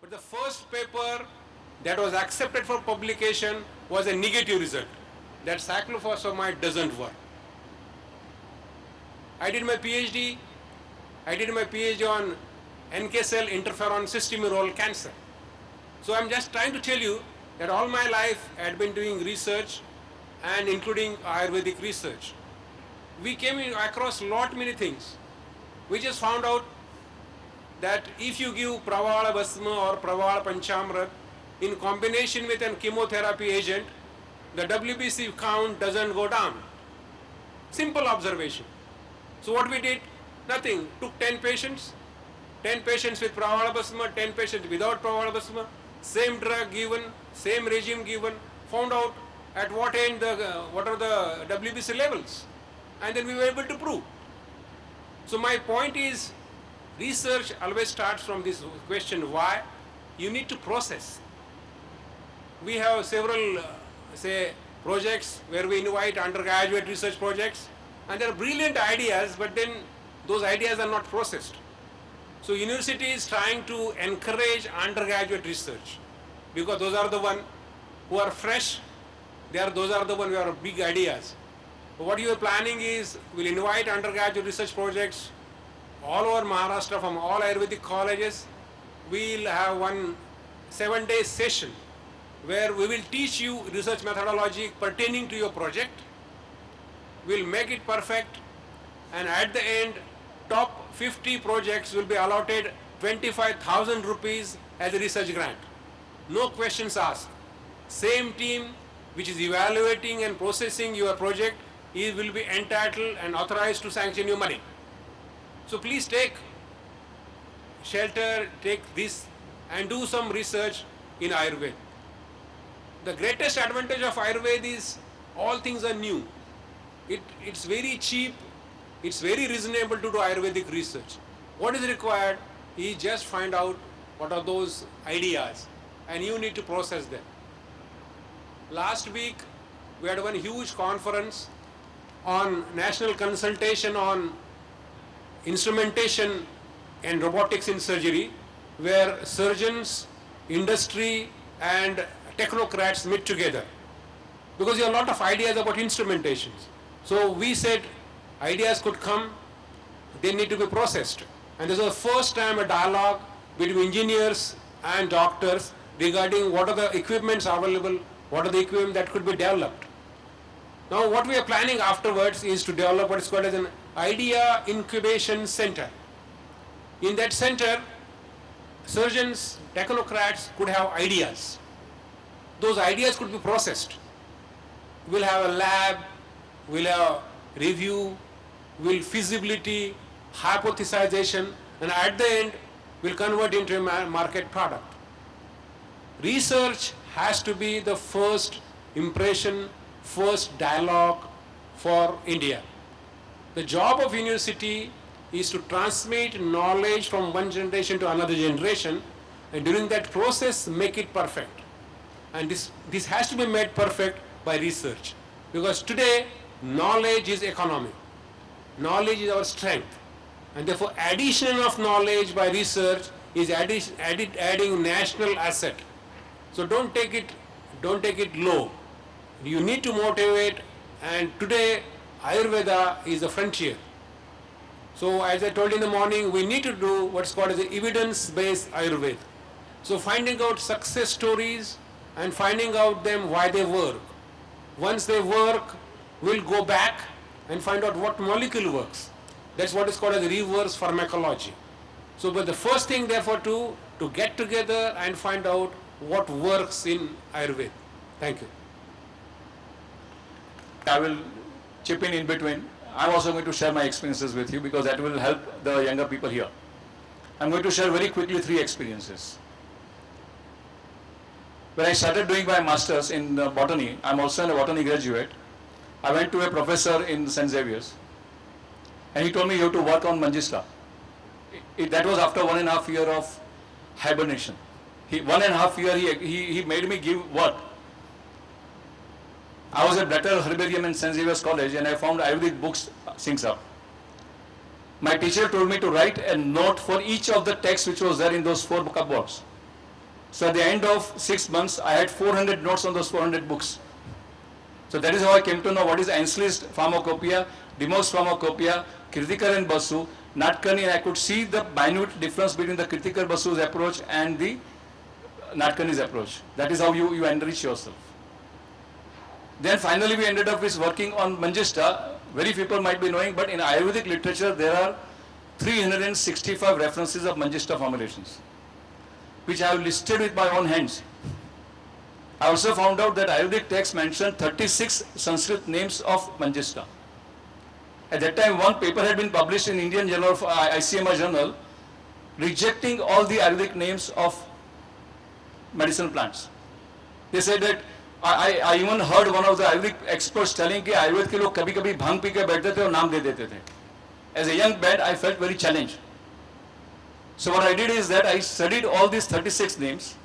But the first paper that was accepted for publication was a negative result. That cyclophosphamide doesn't work. I did my PhD on NK cell interferon cystimerol cancer. So I'm just trying to tell you that all my life I had been doing research and including Ayurvedic research. We came across many things. We just found out that if you give Pravala Basma or Pravala Panchamrat in combination with a chemotherapy agent, the WBC count doesn't go down. Simple observation. So what we did? Nothing. Took 10 patients with Pravala Basma, 10 patients without Pravala Basma, same drug given, same regime given, found out at what end what are the WBC levels, and then we were able to prove. So my point is, research always starts from this question, why? You need to process. We have several, projects where we invite undergraduate research projects, and there are brilliant ideas, but then those ideas are not processed. So university is trying to encourage undergraduate research, because those are the ones who are fresh, those are the ones who have big ideas. What you are planning is, we'll invite undergraduate research projects all over Maharashtra from all Ayurvedic colleges. We'll have one 7-day session where we will teach you research methodology pertaining to your project. We'll make it perfect, and at the end, top 50 projects will be allotted 25,000 rupees as a research grant. No questions asked. Same team which is evaluating and processing your project will be entitled and authorized to sanction your money. So please take shelter, take this, and do some research in Ayurveda. The greatest advantage of Ayurveda is all things are new. It's very cheap, it's very reasonable to do Ayurvedic research. What is required is just find out what are those ideas, and you need to process them. Last week, we had one huge conference on national consultation on instrumentation and robotics in surgery, where surgeons, industry, and technocrats meet together. Because there are a lot of ideas about instrumentations. So we said ideas could come, they need to be processed. And this was the first time a dialogue between engineers and doctors regarding what are the equipments available, what are the equipment that could be developed. Now what we are planning afterwards is to develop what is called as an idea incubation center. In that center, surgeons, technocrats could have ideas. Those ideas could be processed. We'll have a lab, we'll have review, we'll feasibility, hypothesization, and at the end, we'll convert into a market product. Research has to be the first impression, first dialogue for India. The job of university is to transmit knowledge from one generation to another generation, and during that process, make it perfect. And this has to be made perfect by research. Because today, knowledge is economy. Knowledge is our strength. And therefore, addition of knowledge by research is adding national asset. So don't take it low. You need to motivate, and today, Ayurveda is the frontier. So as I told in the morning, we need to do what's called as the evidence-based Ayurveda. So finding out success stories and finding out them why they work. Once they work, we'll go back and find out what molecule works. That's what is called as reverse pharmacology. So but the first thing therefore to get together and find out what works in Ayurveda. Thank you. I will chip in between. I'm also going to share my experiences with you because that will help the younger people here. I'm going to share very quickly 3 experiences. When I started doing my masters in botany, I'm also a botany graduate. I went to a professor in St. Xavier's, and he told me you have to work on Manjista. That was after 1.5 years of hibernation. 1.5 years he made me give work. I was at Better Herbarium in St. Xavier's College, and I found Ayurvedic books syncs up. My teacher told me to write a note for each of the texts which was there in those 4 cupboards. So at the end of 6 months, I had 400 notes on those 400 books. So that is how I came to know what is Ainsley's pharmacopoeia, Dimo's pharmacopoeia, Kritikar and Basu, Natkani, and I could see the minute difference between the Kritikar Basu's approach and the Natkani's approach. That is how you enrich yourself. Then finally we ended up with working on Manjishta. Very few people might be knowing, but in Ayurvedic literature there are 365 references of Manjishta formulations, which I have listed with my own hands. I also found out that Ayurvedic texts mention 36 Sanskrit names of Manjishta. At that time, one paper had been published in Indian Journal of ICMR Journal, rejecting all the Ayurvedic names of medicinal plants. They said that I even heard one of the Ayurvedic experts telling कि आयुर्वेद के लोग कभी-कभी भांग P के बैठते थे और नाम दे देते थे. As a young man, I felt very challenged. So what I did is that I studied all these 36 names.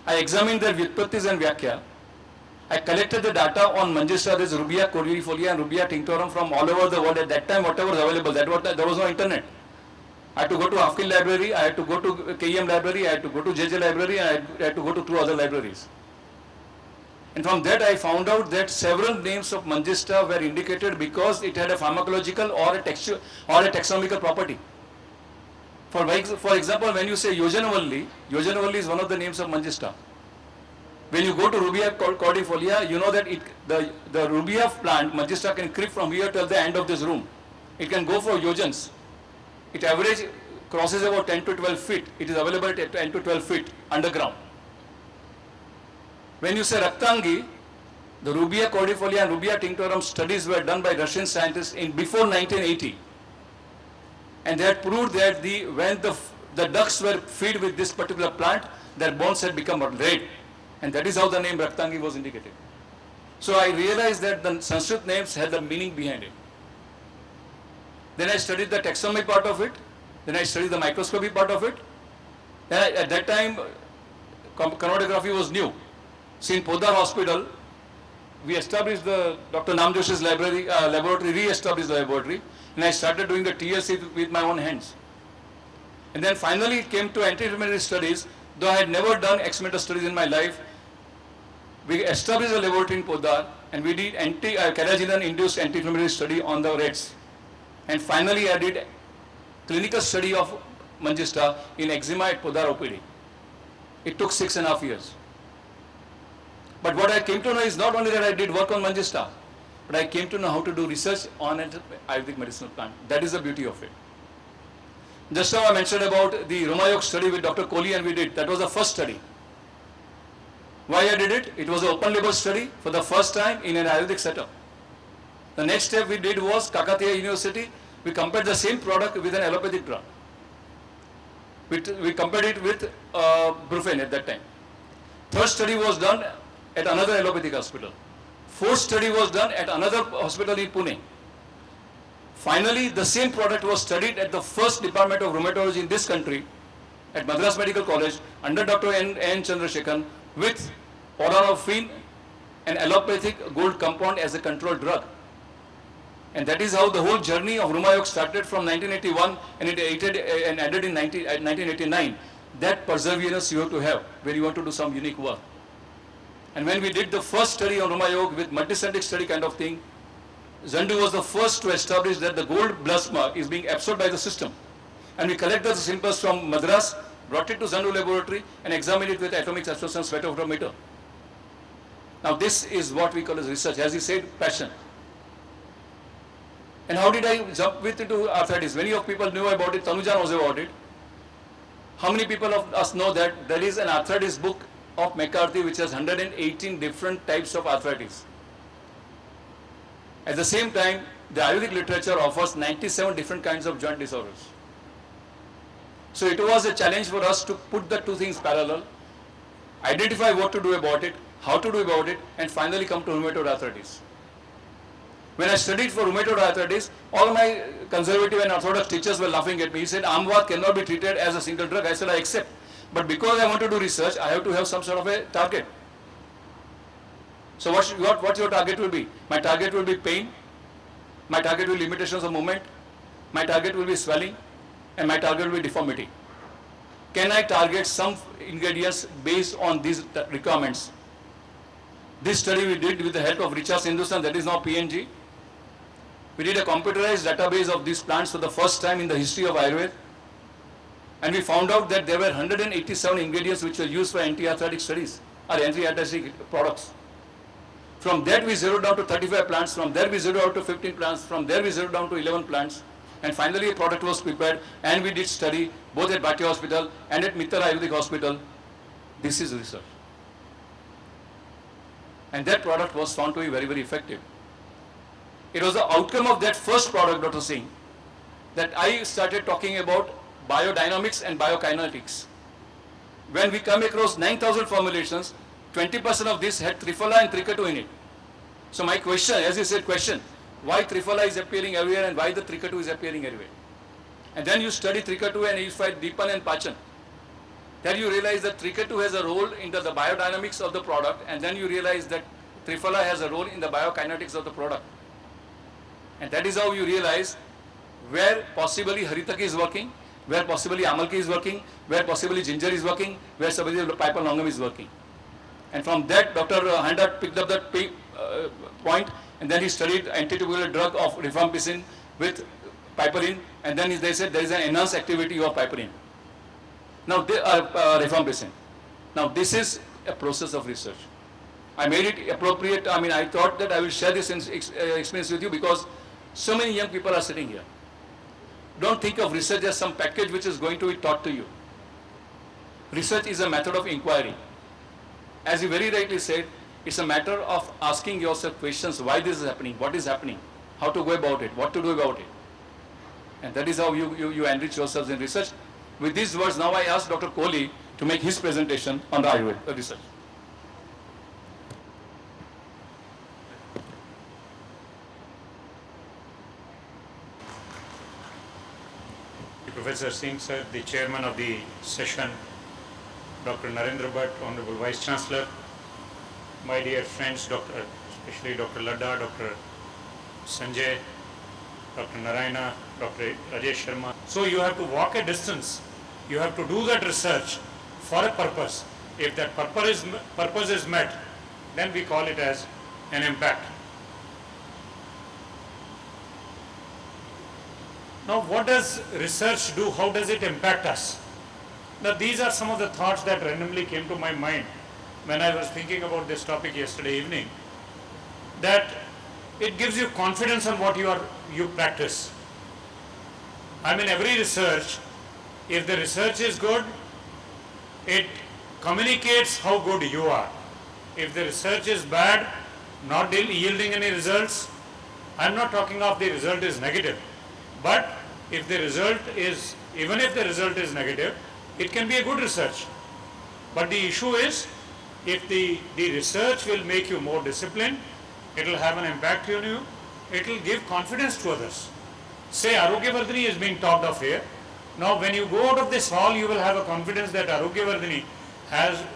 I examined their Vyutpattis and Vyakhya. I collected the data on Manjishta, this Rubia cordifolia and Rubia tinctorum from all over the world. At that time, whatever was available, there was no internet. I had to go to Hafkin library, I had to go to KEM library, I had to go to JJ library, and I had to go to 2 other libraries. And from that I found out that several names of Manjishta were indicated because it had a pharmacological or a texture or a taxonomical property. For example, when you say Yojanavalli, Yojanavalli is one of the names of Manjishta. When you go to Rubia cordifolia, you know that the Rubia plant, Manjishta, can creep from here till the end of this room. It can go for yojans. It average crosses about 10 to 12 feet. It is available at 10 to 12 feet underground. When you say Raktangi, the Rubia cordifolia and Rubia tinctorum studies were done by Russian scientists in before 1980. And they had proved that when the ducks were fed with this particular plant, their bones had become red. And that is how the name Raktangi was indicated. So I realized that the Sanskrit names had the meaning behind it. Then I studied the taxonomy part of it. Then I studied the microscopy part of it. Then at that time, chromatography was new. So in Podar Hospital, we established Dr. Nam Joshi's laboratory, re-established the laboratory, and I started doing the TLC with my own hands. And then finally it came to anti-inflammatory studies. Though I had never done experimental studies in my life, we established a laboratory in Podar, and we did carrageenan-induced anti-inflammatory study on the rats. And finally I did clinical study of Manjishta in eczema at Podar OPD. It took 6.5 years. But what I came to know is not only that I did work on Manjishta, but I came to know how to do research on an Ayurvedic medicinal plant. That is the beauty of it. Just now I mentioned about the Rumayog study with Dr. Kohli, and we did. That was the first study. Why I did it? It was an open label study for the first time in an Ayurvedic setup. The next step we did was Kakatiya University. We compared the same product with an allopathic drug. We compared it with Brufen at that time. Third study was done at another allopathic hospital. Fourth study was done at another hospital in Pune. Finally, the same product was studied at the first department of rheumatology in this country, at Madras Medical College, under Dr. N. Chandrasekhan, with Auranofin, an allopathic gold compound as a controlled drug. And that is how the whole journey of Rumayog started from 1981, and it ended in 1989. That perseverance you have to have when you want to do some unique work. And when we did the first study on Rumayog with multicentric study kind of thing, Zandu was the first to establish that the gold plasma is being absorbed by the system. And we collected the samples from Madras, brought it to Zandu laboratory, and examined it with atomic absorption spectrophotometer. Now this is what we call as research, as he said, passion. And how did I jump into arthritis? Many of people knew about it, Tanuja knows about it. How many people of us know that there is an arthritis book of McCarthy which has 118 different types of arthritis? At the same time, the Ayurvedic literature offers 97 different kinds of joint disorders. So it was a challenge for us to put the two things parallel, identify what to do about it, how to do about it, and finally come to rheumatoid arthritis. When I studied for rheumatoid arthritis, all my conservative and orthodox teachers were laughing at me. He said, Amvat cannot be treated as a single drug. I said, I accept. But because I want to do research, I have to have some sort of a target. So what your target will be? My target will be pain. My target will be limitations of movement. My target will be swelling. And my target will be deformity. can I target some ingredients based on these requirements? This study we did with the help of Richard Hindustan, that is now PNG. We did a computerized database of these plants for the first time in the history of Ayurveda. And we found out that there were 187 ingredients which were used for anti-arthritic studies or anti-arthritic products. From that we zeroed down to 35 plants, from there we zeroed out to 15 plants, from there we zeroed down to 11 plants. And finally a product was prepared and we did study both at Bhatti Hospital and at Mittal Ayurvedic Hospital. This is research. And that product was found to be very, very effective. It was the outcome of that first product, Dr. Singh, that I started talking about biodynamics and biokinetics. When we come across 9,000 formulations, 20% of this had Triphala and Trikatu in it. So my question, as you said, why Triphala is appearing everywhere and why the Trikatu is appearing everywhere? And then you study Trikatu and you find Deepan and Pachan. Then you realize that Trikatu has a role in the biodynamics of the product, and then you realize that Triphala has a role in the biokinetics of the product. And that is how you realize where possibly Haritaki is working, where possibly Amalki is working, where possibly Ginger is working, where possibly Piper longum is working. And from that, Dr. Handa picked up that point, and then he studied antitubercular drug of rifampicin with piperine, and then they said there is an enhanced activity of piperine. Now, rifampicin. Now, this is a process of research. I made it appropriate. I mean, I thought that I will share this experience with you because so many young people are sitting here. Don't think of research as some package which is going to be taught to you. Research is a method of inquiry. As you very rightly said, it's a matter of asking yourself questions, why this is happening, what is happening, how to go about it, what to do about it. And that is how you enrich yourselves in research. With these words, now I ask Dr. Kohli to make his presentation on the Ayurveda research. Professor Singh sir, the chairman of the session, Dr. Narendra Bhatt, Honorable Vice Chancellor, my dear friends, especially Dr. Ladda, Dr. Sanjay, Dr. Narayana, Dr. Rajesh Sharma. So you have to walk a distance, you have to do that research for a purpose. If that purpose is met, then we call it as an impact. Now, what does research do? How does it impact us? Now, these are some of the thoughts that randomly came to my mind when I was thinking about this topic yesterday evening. That it gives you confidence on what you practice. I mean, every research, if the research is good, it communicates how good you are. If the research is bad, not yielding any results, I'm not talking of the result is negative. But if the result is, even if the result is negative, it can be a good research. But the issue is, if the research will make you more disciplined, it will have an impact on you, it will give confidence to others. Say Arogyavardhini is being talked of here. Now when you go out of this hall, you will have a confidence that Arogyavardhini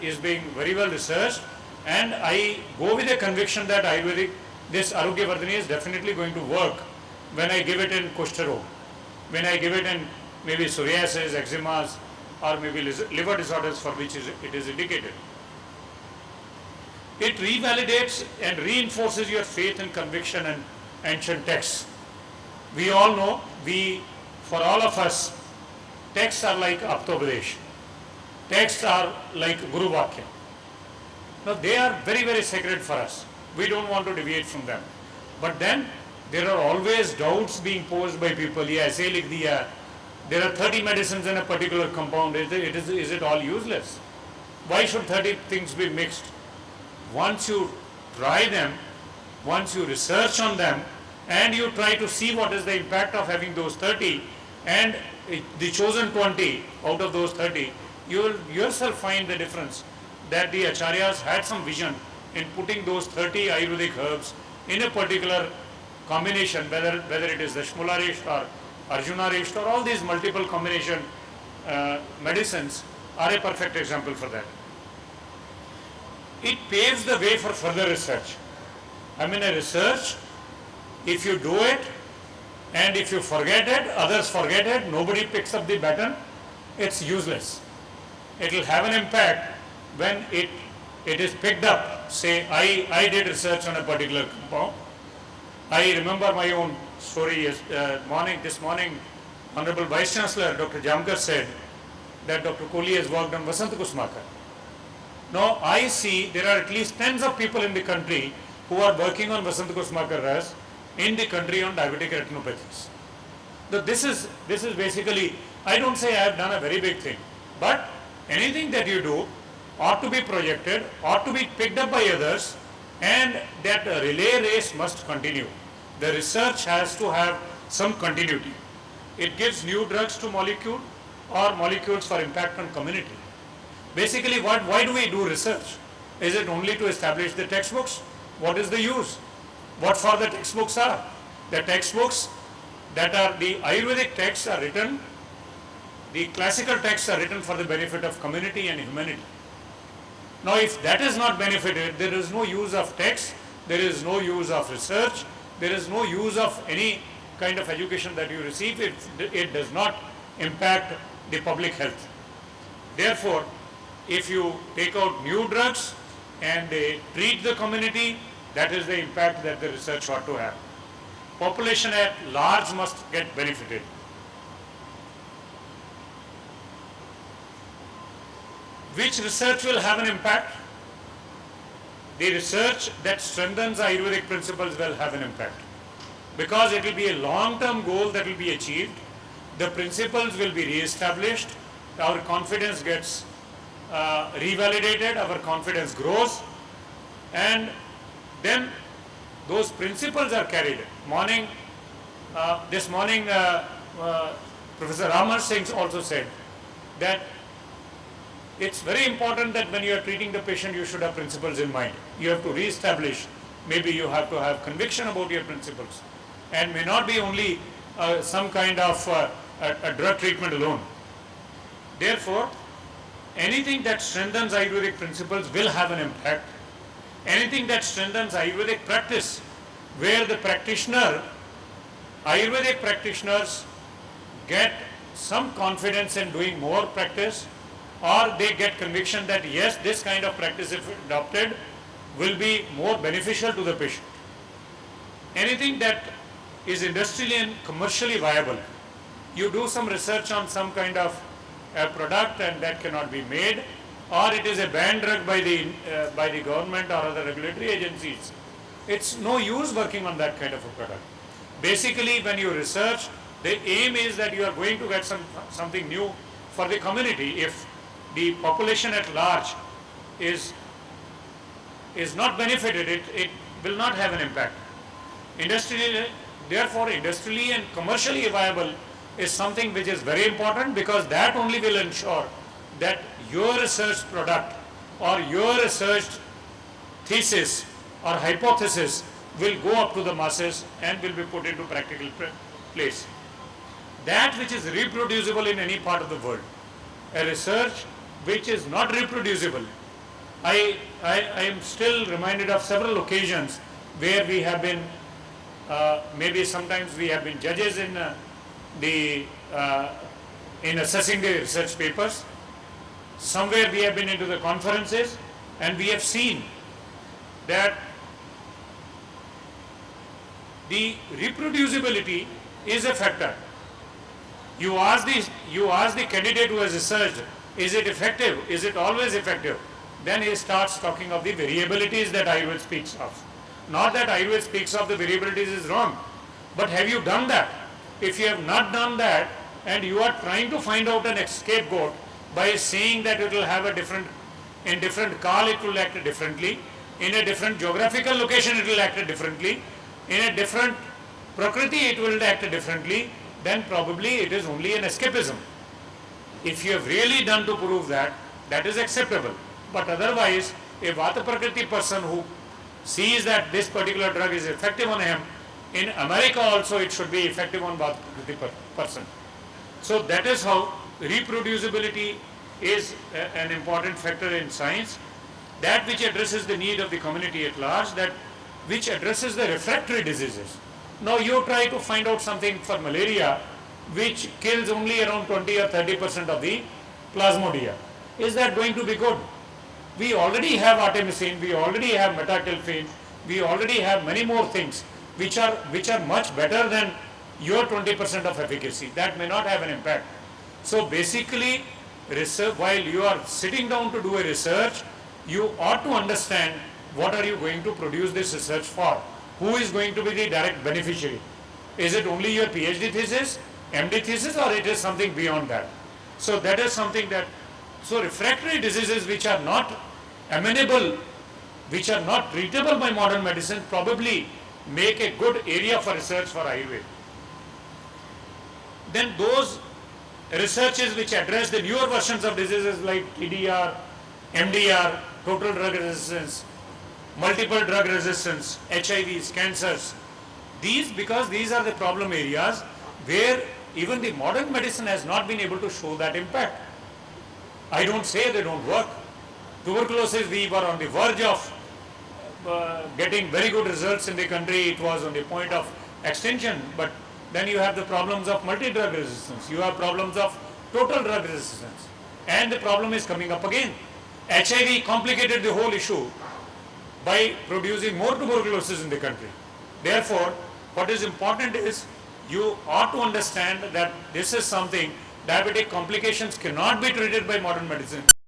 is being very well researched, and I go with a conviction that this Arogyavardhini is definitely going to work when I give it in Kushta Rog, when I give it in maybe psoriasis, eczemas, or maybe liver disorders for which it is indicated. It revalidates and reinforces your faith and conviction in ancient texts. We all know, for all of us, texts are like Aptopadesh. Texts are like Guru Vakya. Now they are very, very sacred for us. We don't want to deviate from them. But then there are always doubts being posed by people. Yeah, say likh diya. There are 30 medicines in a particular compound. Is it all useless? Why should 30 things be mixed? Once you try them, once you research on them, and you try to see what is the impact of having those 30, and the chosen 20 out of those 30, you will yourself find the difference, that the acharyas had some vision in putting those 30 Ayurvedic herbs in a particular combination, whether it is the Shmularisht or Arjunarisht or all these multiple combination medicines are a perfect example for that. It paves the way for further research. I mean, a research, if you do it and if you forget it, others forget it, nobody picks up the baton, it's useless. It will have an impact when it is picked up. Say, I did research on a particular compound. I remember my own story. This morning, Honorable Vice Chancellor Dr. Jamakar said that Dr. Kohli has worked on Vasant Kusmakar. Now I see there are at least tens of people in the country who are working on Vasant Kusmakar Ras in the country on diabetic retinopathies. So this is basically, I don't say I have done a very big thing, but anything that you do ought to be projected, ought to be picked up by others, and that relay race must continue. The research has to have some continuity. It gives new drugs to molecule or molecules for impact on community. Basically, why do we do research? Is it only to establish the textbooks? What is the use? What for the textbooks are? The textbooks that are the Ayurvedic texts are written, the classical texts are written for the benefit of community and humanity. Now, if that is not benefited, there is no use of text, there is no use of research, there is no use of any kind of education that you receive. It does not impact the public health. Therefore, if you take out new drugs and they treat the community, that is the impact that the research ought to have. Population at large must get benefited. Which research will have an impact? The research that strengthens Ayurvedic principles will have an impact, because it will be a long-term goal that will be achieved. The principles will be re-established, our confidence gets revalidated, our confidence grows, and then those principles are carried. This morning, Professor Ramar Singh also said that it's very important that when you are treating the patient, you should have principles in mind. You have to re-establish. Maybe you have to have conviction about your principles, and may not be only some kind of a drug treatment alone. Therefore, anything that strengthens Ayurvedic principles will have an impact. Anything that strengthens Ayurvedic practice, where the Ayurvedic practitioners get some confidence in doing more practice, or they get conviction that yes, this kind of practice, if adopted, will be more beneficial to the patient. Anything that is industrially and commercially viable, you do some research on some kind of a product and that cannot be made, or it is a banned drug by the government or other regulatory agencies, it's no use working on that kind of a product. Basically, when you research, the aim is that you are going to get something new for the community. If the population at large is not benefited, it will not have an impact. Therefore, industrially and commercially viable is something which is very important, because that only will ensure that your research product or your research thesis or hypothesis will go up to the masses and will be put into practical place. That which is reproducible in any part of the world, a research which is not reproducible. I am still reminded of several occasions where we have been, maybe sometimes we have been judges in assessing the research papers. Somewhere we have been into the conferences and we have seen that the reproducibility is a factor. You ask the candidate who has researched, is it effective? Is it always effective? Then he starts talking of the variabilities that Ayurveda speaks of. Not that Ayurveda speaks of the variabilities is wrong, but have you done that? If you have not done that and you are trying to find out an scapegoat by saying that it will have in different kal it will act differently, in a different geographical location it will act differently, in a different prakriti it will act differently, then probably it is only an escapism. If you have really done to prove that, that is acceptable. But otherwise, a Vata Prakriti person who sees that this particular drug is effective on him, in America also it should be effective on Vata Prakriti person. So that is how reproducibility is an important factor in science, that which addresses the need of the community at large, that which addresses the refractory diseases. Now you try to find out something for malaria which kills only around 20 or 30% of the plasmodia. Is that going to be good? We already have artemisinin, we already have metacalfine, we already have many more things which are much better than your 20% of efficacy. That may not have an impact. So basically, research, while you are sitting down to do a research, you ought to understand what are you going to produce this research for? Who is going to be the direct beneficiary? Is it only your PhD thesis, MD thesis, or it is something beyond that? So that is something that, so refractory diseases which are not amenable, which are not treatable by modern medicine, probably make a good area for research for Ayurveda. Then those researches which address the newer versions of diseases like TDR, MDR, total drug resistance, multiple drug resistance, HIVs, cancers, because these are the problem areas where even the modern medicine has not been able to show that impact. I don't say they don't work. Tuberculosis, we were on the verge of getting very good results in the country. It was on the point of extinction, but then you have the problems of multi-drug resistance. You have problems of total drug resistance. And the problem is coming up again. HIV complicated the whole issue by producing more tuberculosis in the country. Therefore, what is important is you ought to understand that this is something, diabetic complications cannot be treated by modern medicine.